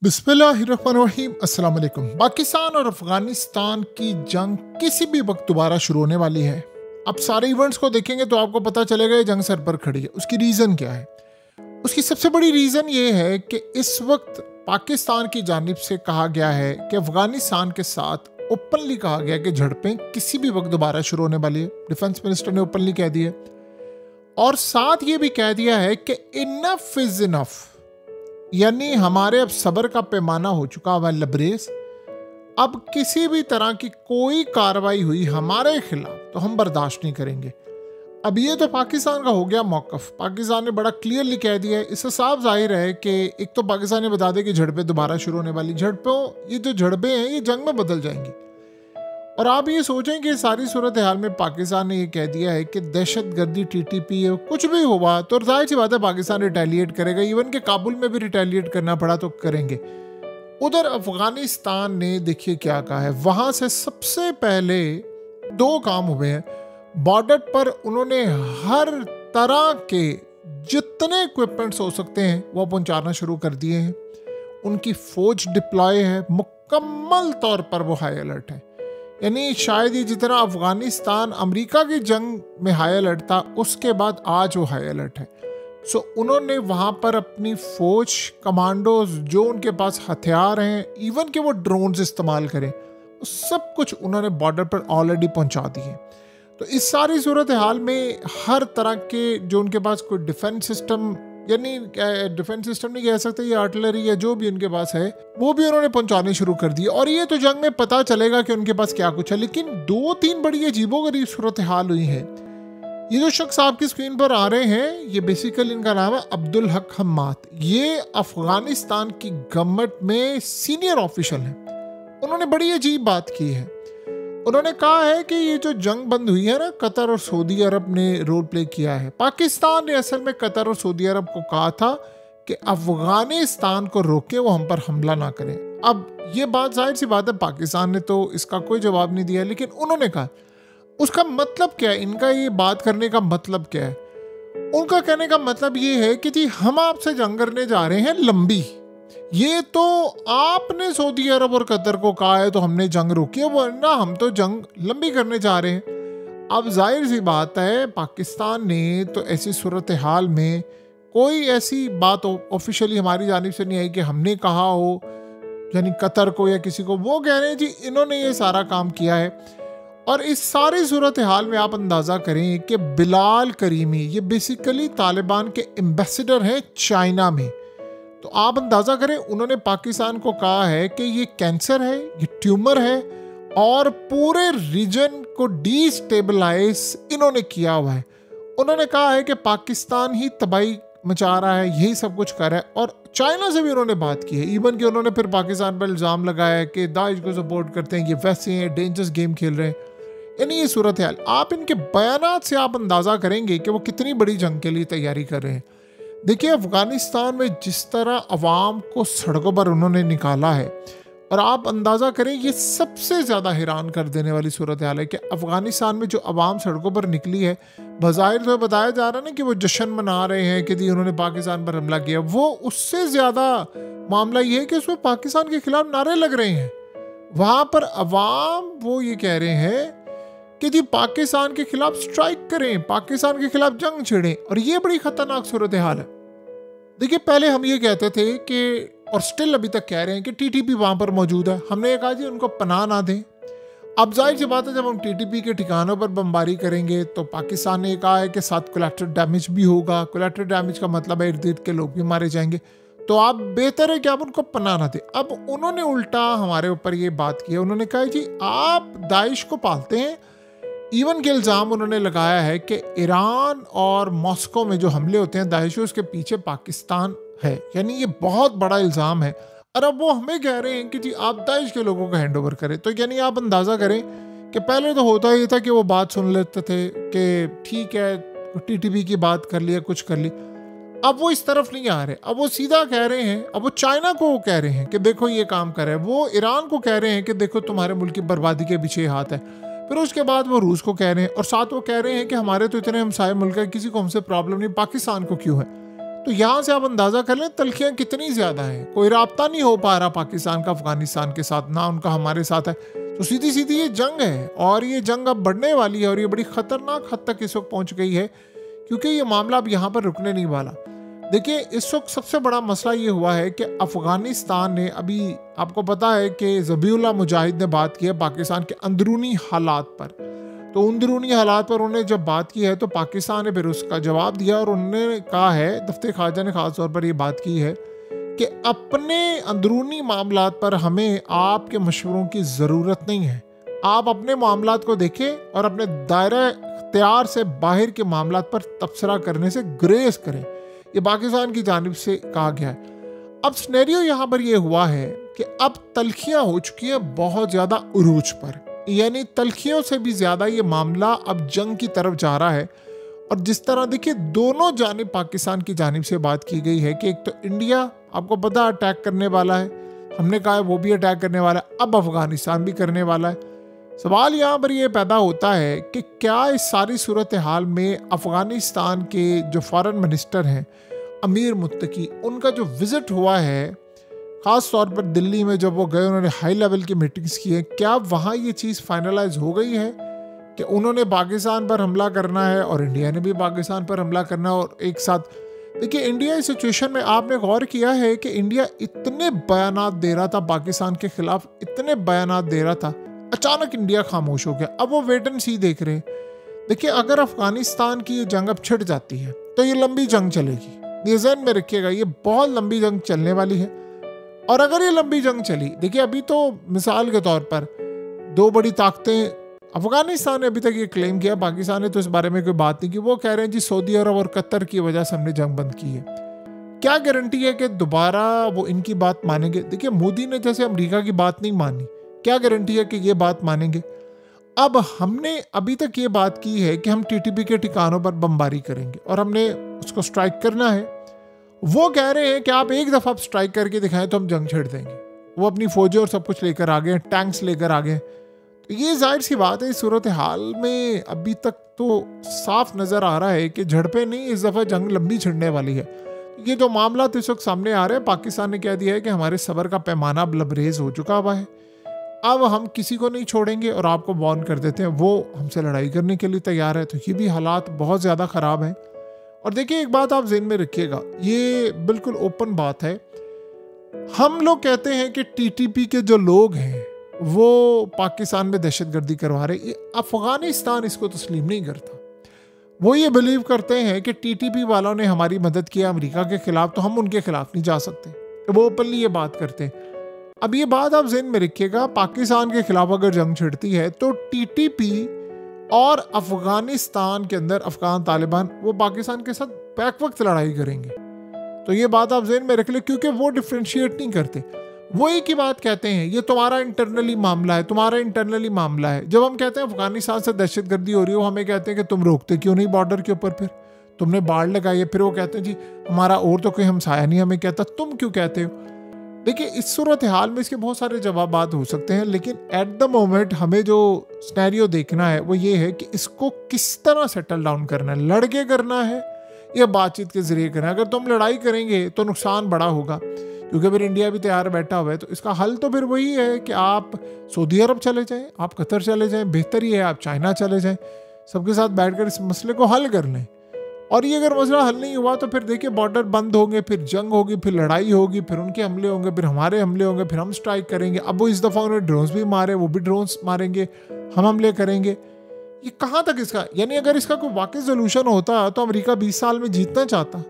बिस्मिल्लाहिर्रहमानिर्रहीम। अस्सलाम वालेकुम। पाकिस्तान और अफगानिस्तान की जंग किसी भी वक्त दोबारा शुरू होने वाली है। आप सारे इवेंट्स को देखेंगे तो आपको पता चलेगा ये जंग सर पर खड़ी है। उसकी रीज़न क्या है? उसकी सबसे बड़ी रीज़न ये है कि इस वक्त पाकिस्तान की जानिब से कहा गया है कि अफगानिस्तान के साथ ओपनली कहा गया कि झड़पें किसी भी वक्त दोबारा शुरू होने वाली है। डिफेंस मिनिस्टर ने ओपनली कह दिया और साथ ये भी कह दिया है कि इनफ इज इनफ, यानी हमारे अब सब्र का पैमाना हो चुका है लबरेज। अब किसी भी तरह की कोई कार्रवाई हुई हमारे खिलाफ तो हम बर्दाश्त नहीं करेंगे। अब ये तो पाकिस्तान का हो गया मौकफ। पाकिस्तान ने बड़ा क्लियरली कह दिया है। इससे साफ जाहिर है कि एक तो पाकिस्तान ने बता दिया कि झड़पें दोबारा शुरू होने वाली। ये जो झड़पें हैं ये जंग में बदल जाएंगी। और आप ये सोचें कि सारी सूरत हाल में पाकिस्तान ने ये कह दिया है कि दहशत गर्दी टीटीपी है, कुछ भी हुआ तो जाहिर सी बात है पाकिस्तान रिटेलिएट करेगा। इवन के काबुल में भी रिटेलिएट करना पड़ा तो करेंगे। उधर अफगानिस्तान ने देखिए क्या कहा है। वहां से सबसे पहले दो काम हुए हैं। बॉर्डर पर उन्होंने हर तरह के जितने इक्विपमेंट्स हो सकते हैं वो पहुंचाना शुरू कर दिए हैं। उनकी फौज डिप्लॉय है, मुकम्मल तौर पर वो हाई अलर्ट है। यानी शायद ये जितना अफगानिस्तान अमेरिका की जंग में हाई अलर्ट था, उसके बाद आज वो हाई अलर्ट है। सो उन्होंने वहाँ पर अपनी फौज, कमांडोज, जो उनके पास हथियार हैं, इवन के वो ड्रोन्स इस्तेमाल करें, सब कुछ उन्होंने बॉर्डर पर ऑलरेडी पहुँचा दिए। तो इस सारी सूरत हाल में हर तरह के जो उनके पास कोई डिफेंस सिस्टम, यानी डिफेंस सिस्टम नहीं कह सकते, ये आर्टिलरी या जो भी उनके पास है वो भी उन्होंने पहुंचाने शुरू कर दिए। और ये तो जंग में पता चलेगा कि उनके पास क्या कुछ है। लेकिन दो तीन बड़ी अजीबोगरीब सूरत हाल हुई है। ये जो शख्स आपकी स्क्रीन पर आ रहे हैं, ये बेसिकली इनका नाम है अब्दुल हक हम्माद। ये अफगानिस्तान की गवर्नमेंट में सीनियर ऑफिशियल हैं। उन्होंने बड़ी अजीब बात की है। उन्होंने कहा है कि ये जो जंग बंद हुई है ना, कतर और सऊदी अरब ने रोल प्ले किया है। पाकिस्तान ने असल में कतर और सऊदी अरब को कहा था कि अफगानिस्तान को रोके, वो हम पर हमला ना करें। अब ये बात जाहिर सी बात है पाकिस्तान ने तो इसका कोई जवाब नहीं दिया, लेकिन उन्होंने कहा उसका मतलब क्या है, इनका ये बात करने का मतलब क्या है। उनका कहने का मतलब ये है कि जी हम आपसे जंग करने जा रहे हैं लंबी। ये तो आपने सऊदी अरब और कतर को कहा है तो हमने जंग रोकी है, वरना हम तो जंग लंबी करने जा रहे हैं। अब जाहिर सी बात है पाकिस्तान ने तो ऐसी सूरत हाल में कोई ऐसी बात ऑफिशियली हमारी जानिब से नहीं आई कि हमने कहा हो, यानी कतर को या किसी को। वो कह रहे हैं जी इन्होंने ये सारा काम किया है। और इस सारी सूरत हाल में आप अंदाज़ा करें कि बिलाल करीमी ये बेसिकली तालिबान के एम्बेसडर हैं चाइना में। तो आप अंदाज़ा करें, उन्होंने पाकिस्तान को कहा है कि ये कैंसर है, ये ट्यूमर है और पूरे रीजन को डिस्टेबलाइज इन्होंने किया हुआ है। उन्होंने कहा है कि पाकिस्तान ही तबाही मचा रहा है, यही सब कुछ कर रहा है। और चाइना से भी उन्होंने बात की है। इवन कि उन्होंने फिर पाकिस्तान पर इल्ज़ाम लगाया है कि दाइश को सपोर्ट करते हैं, ये वैसे हैं, डेंजरस गेम खेल रहे हैं। यानी ये सूरत हाल आप इनके बयानात से आप अंदाज़ा करेंगे कि वो कितनी बड़ी जंग के लिए तैयारी कर रहे हैं। देखिए अफगानिस्तान में जिस तरह अवाम को सड़कों पर उन्होंने निकाला है, और आप अंदाज़ा करें ये सबसे ज़्यादा हैरान कर देने वाली सूरत हाल है कि अफगानिस्तान में जो अवाम सड़कों पर निकली है, बज़ाहिर तो बताया जा रहा है ना कि वो जश्न मना रहे हैं कि जी उन्होंने पाकिस्तान पर हमला किया। वो उससे ज़्यादा मामला ये है कि उसमें पाकिस्तान के खिलाफ नारे लग रहे हैं। वहाँ पर अवाम वो ये कह रहे हैं कि जी पाकिस्तान के खिलाफ स्ट्राइक करें, पाकिस्तान के खिलाफ जंग छेड़ें। और ये बड़ी खतरनाक सूरत हाल है। देखिए पहले हम ये कहते थे कि, और स्टिल अभी तक कह रहे हैं कि टीटीपी वहाँ पर मौजूद है। हमने ये कहा जी उनको पनाह ना दें। अब जाहिर सी बात है जब हम टीटीपी के ठिकानों पर बमबारी करेंगे तो पाकिस्तान ने कहा है कि साथ कोलैटरल डैमेज भी होगा। कोलैटरल डैमेज का मतलब है इर्द गिर्द के लोग भी मारे जाएंगे। तो आप बेहतर है कि आप उनको पनाह ना दें। अब उन्होंने उल्टा हमारे ऊपर ये बात की है। उन्होंने कहा जी आप दाइश को पालते हैं। इवन के इल्ज़ाम उन्होंने लगाया है कि ईरान और मॉस्को में जो हमले होते हैं दाइश, उसके पीछे पाकिस्तान है। यानी ये बहुत बड़ा इल्ज़ाम है। और अब वो हमें कह रहे हैं कि जी आप दाइश के लोगों को हैंड ओवर करें। तो यानी आप अंदाज़ा करें कि पहले तो होता ही था कि वो बात सुन लेते थे कि ठीक है टीटीपी की बात कर लिया, कुछ कर ली। अब वो इस तरफ नहीं आ रहे। अब वो सीधा कह रहे हैं, अब वो चाइना को कह रहे हैं कि देखो ये काम कर रहे हैं। वो ईरान को कह रहे हैं कि देखो तुम्हारे मुल्क की बर्बादी के पीछे हाथ है। फिर उसके बाद वो रूस को कह रहे हैं और साथ वो कह रहे हैं कि हमारे तो इतने हमसाये मुल्क है, किसी को हमसे प्रॉब्लम नहीं, पाकिस्तान को क्यों है। तो यहाँ से आप अंदाज़ा कर लें तलखियाँ कितनी ज़्यादा हैं। कोई राब्ता नहीं हो पा रहा पाकिस्तान का अफगानिस्तान के साथ, ना उनका हमारे साथ है। तो सीधी सीधी ये जंग है और ये जंग अब बढ़ने वाली है और ये बड़ी ख़तरनाक हद तक इस वक्त पहुँच गई है, क्योंकि ये मामला अब यहाँ पर रुकने नहीं वाला। देखिए, इस वक्त सबसे बड़ा मसला ये हुआ है कि अफ़गानिस्तान ने, अभी आपको पता है कि ज़बीउल्लाह मुजाहिद ने बात की है पाकिस्तान के अंदरूनी हालात पर। तो अंदरूनी हालात पर उन्होंने जब बात की है तो पाकिस्तान ने फिर उसका जवाब दिया और उन्होंने कहा है, दफ्तर ख़ारजा ने ख़ास तौर पर ये बात की है कि अपने अंदरूनी मामलात पर हमें आपके मशवरों की ज़रूरत नहीं है। आप अपने मामलात को देखें और अपने दायरा इख्तियार से बाहर के मामलात पर तबसरा करने से गुरेज करें। ये पाकिस्तान की जानिब से कहा गया है। अब सिनेरियो यहाँ पर यह हुआ है कि अब तलखियाँ हो चुकी हैं बहुत ज़्यादा उरूज पर, यानी तलखियों से भी ज़्यादा ये मामला अब जंग की तरफ जा रहा है। और जिस तरह देखिए दोनों जानिब पाकिस्तान की जानिब से बात की गई है कि एक तो इंडिया आपको पता अटैक करने वाला है, हमने कहा है वो भी अटैक करने वाला है, अब अफगानिस्तान भी करने वाला है। सवाल यहाँ पर यह पैदा होता है कि क्या इस सारी सूरत हाल में अफगानिस्तान के जो फॉरेन मिनिस्टर हैं अमीर मुत्तकी, उनका जो विज़िट हुआ है ख़ास तौर पर दिल्ली में जब वो गए, उन्होंने हाई लेवल की मीटिंग्स की है, क्या वहाँ ये चीज़ फाइनलाइज हो गई है कि उन्होंने पाकिस्तान पर हमला करना है और इंडिया ने भी पाकिस्तान पर हमला करना है और एक साथ। देखिए, इंडिया इस सिचुएशन में आपने गौर किया है कि इंडिया इतने बयानात दे रहा था पाकिस्तान के खिलाफ, इतने बयानात दे रहा था, अचानक इंडिया खामोश हो गया। अब वो वेट एंड सी देख रहे हैं। देखिए, अगर अफगानिस्तान की ये जंग अब छिड़ जाती है तो ये लंबी जंग चलेगी, ये ज़हन में रखिएगा, ये बहुत लंबी जंग चलने वाली है। और अगर ये लंबी जंग चली, देखिए अभी तो मिसाल के तौर पर दो बड़ी ताकतें, अफगानिस्तान ने अभी तक ये क्लेम किया, पाकिस्तान ने तो इस बारे में कोई बात नहीं की, वो कह रहे हैं जी सऊदी अरब और कतर की वजह से हमने जंग बंद की है। क्या गारंटी है कि दोबारा वो इनकी बात मानेंगे? देखिए, मोदी ने जैसे अमेरिका की बात नहीं मानी, क्या गारंटी है कि ये बात मानेंगे? अब हमने अभी तक ये बात की है कि हम टीटीपी के ठिकानों पर बमबारी करेंगे और हमने उसको स्ट्राइक करना है। वो कह रहे हैं कि आप एक दफ़ा स्ट्राइक करके दिखाएं तो हम जंग छेड़ देंगे। वो अपनी फौजें और सब कुछ लेकर आ गए, टैंक्स लेकर आ गए। तो ये जाहिर सी बात है, इस सूरत हाल में अभी तक तो साफ नज़र आ रहा है कि झड़पें नहीं, इस दफ़ा जंग लंबी छिड़ने वाली है। ये जो मामला इस वक्त सामने आ रहे हैं, पाकिस्तान ने कह दिया है कि हमारे सब्र का पैमाना अब लबरेज हो चुका हुआ है, अब हम किसी को नहीं छोड़ेंगे और आपको वार्न कर देते हैं, वो हमसे लड़ाई करने के लिए तैयार है। तो ये भी हालात बहुत ज़्यादा ख़राब हैं। और देखिए, एक बात आप ज़हन में रखिएगा, ये बिल्कुल ओपन बात है, हम लोग कहते हैं कि टीटीपी के जो लोग हैं वो पाकिस्तान में दहशतगर्दी करवा रहे, ये अफगानिस्तान इसको तस्लीम नहीं करता। वो ये बिलीव करते हैं कि टीटीपी वालों ने हमारी मदद किया अमेरिका के खिलाफ, तो हम उनके खिलाफ नहीं जा सकते। वो ओपनली ये बात करते हैं। अब ये बात आप ज़हन में रखिएगा, पाकिस्तान के खिलाफ अगर जंग छिड़ती है तो टीटीपी और अफगानिस्तान के अंदर अफगान तालिबान वो पाकिस्तान के साथ बैक वक्त लड़ाई करेंगे। तो ये बात आप ज़हन में रख ले, क्योंकि वो डिफ्रेंशिएट नहीं करते। वो एक ही बात कहते हैं, ये तुम्हारा इंटरनली मामला है, तुम्हारा इंटरनली मामला है। जब हम कहते हैं अफगानिस्तान से दहशतगर्दी हो रही हो, हमें कहते हैं कि तुम रोकते क्यों नहीं बॉर्डर के ऊपर, फिर तुमने बाड़ लगाई है। फिर वो कहते हैं जी हमारा और तो कोई हमसाया नहीं हमें कहता, तुम क्यों कहते हो? देखिए, इस सूरत हाल में इसके बहुत सारे जवाबात हो सकते हैं, लेकिन एट द मोमेंट हमें जो सिनेरियो देखना है वो ये है कि इसको किस तरह सेटल डाउन करना है, लड़के करना है या बातचीत के जरिए करना है। अगर तुम लड़ाई करेंगे तो नुकसान बड़ा होगा, क्योंकि फिर इंडिया भी तैयार बैठा हुआ है। तो इसका हल तो फिर वही है कि आप सऊदी अरब चले जाएं, आप कतर चले जाएं, बेहतर ही है आप चाइना चले जाएं, सबके साथ बैठकर इस मसले को हल कर लें। और ये अगर मसला हल नहीं हुआ तो फिर देखिए बॉर्डर बंद होंगे, फिर जंग होगी, फिर लड़ाई होगी, फिर उनके हमले होंगे, फिर हमारे हमले होंगे, फिर हम स्ट्राइक करेंगे। अब वो इस दफ़ा उन्होंने ड्रोन्स भी मारे, वो भी ड्रोन्स मारेंगे, हम हमले करेंगे। ये कहाँ तक इसका, यानी अगर इसका कोई वाकई सोल्यूशन होता तो अमेरिका 20 साल में जीतना चाहता।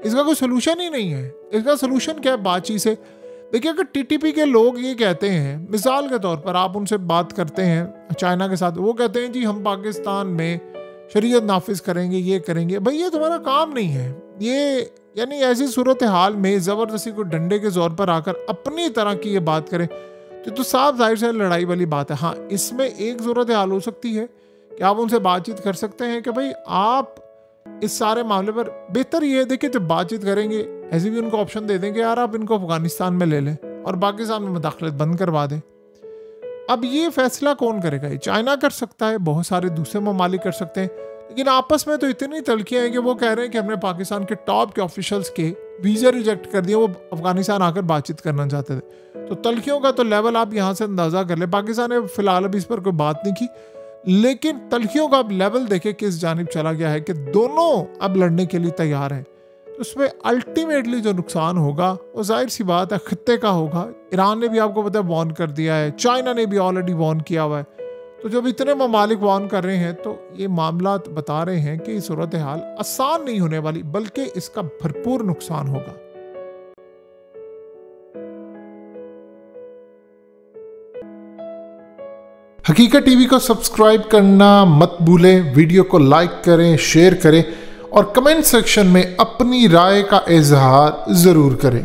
इसका कोई सोल्यूशन ही नहीं है। इसका सोल्यूशन क्या है? बातचीत से। देखिए, अगर टीटीपी के लोग ये कहते हैं, मिसाल के तौर पर आप उनसे बात करते हैं चाइना के साथ, वो कहते हैं जी हम पाकिस्तान में शरीयत नाफिज करेंगे, ये करेंगे। भाई ये तुम्हारा काम नहीं है। ये यानी ऐसी सूरत हाल में ज़बरदस्ती को डंडे के जोर पर आकर अपनी तरह की ये बात करें तो साफ जाहिर से लड़ाई वाली बात है। हाँ, इसमें एक सूरत हाल हो सकती है कि आप उनसे बातचीत कर सकते हैं कि भाई आप इस सारे मामले पर बेहतर ये देखिए, जब बातचीत करेंगे ऐसे भी उनको ऑप्शन दे देंगे, यार आप इनको अफगानिस्तान में ले लें और पाकिस्तान में मुदाखलत बंद करवा दें। अब ये फैसला कौन करेगा? ये चाइना कर सकता है, बहुत सारे दूसरे ममालिक कर सकते हैं, लेकिन आपस में तो इतनी तलखियाँ हैं कि वो कह रहे हैं कि हमने पाकिस्तान के टॉप के ऑफिशियल्स के वीज़ा रिजेक्ट कर दिए, वो अफगानिस्तान आकर बातचीत करना चाहते थे। तो तलखियों का तो लेवल आप यहाँ से अंदाज़ा कर ले। पाकिस्तान ने फिलहाल अभी इस पर कोई बात नहीं की, लेकिन तलखियों का अब लेवल देखे किस जानिब चला गया है कि दोनों अब लड़ने के लिए तैयार हैं। तो उसमें अल्टीमेटली जो नुकसान होगा वो जाहिर सी बात है खत्ते का होगा। ईरान ने भी आपको पता है वार्न कर दिया है, चाइना ने भी ऑलरेडी वार्न किया हुआ है। तो जब इतने ममालिक वार्न कर रहे हैं तो ये मामला बता रहे हैं कि सूरत हाल आसान नहीं होने वाली, बल्कि इसका भरपूर नुकसान होगा। हकीकत टीवी को सब्सक्राइब करना मत भूलें, वीडियो को लाइक करें, शेयर करें और कमेंट सेक्शन में अपनी राय का इजहार जरूर करें।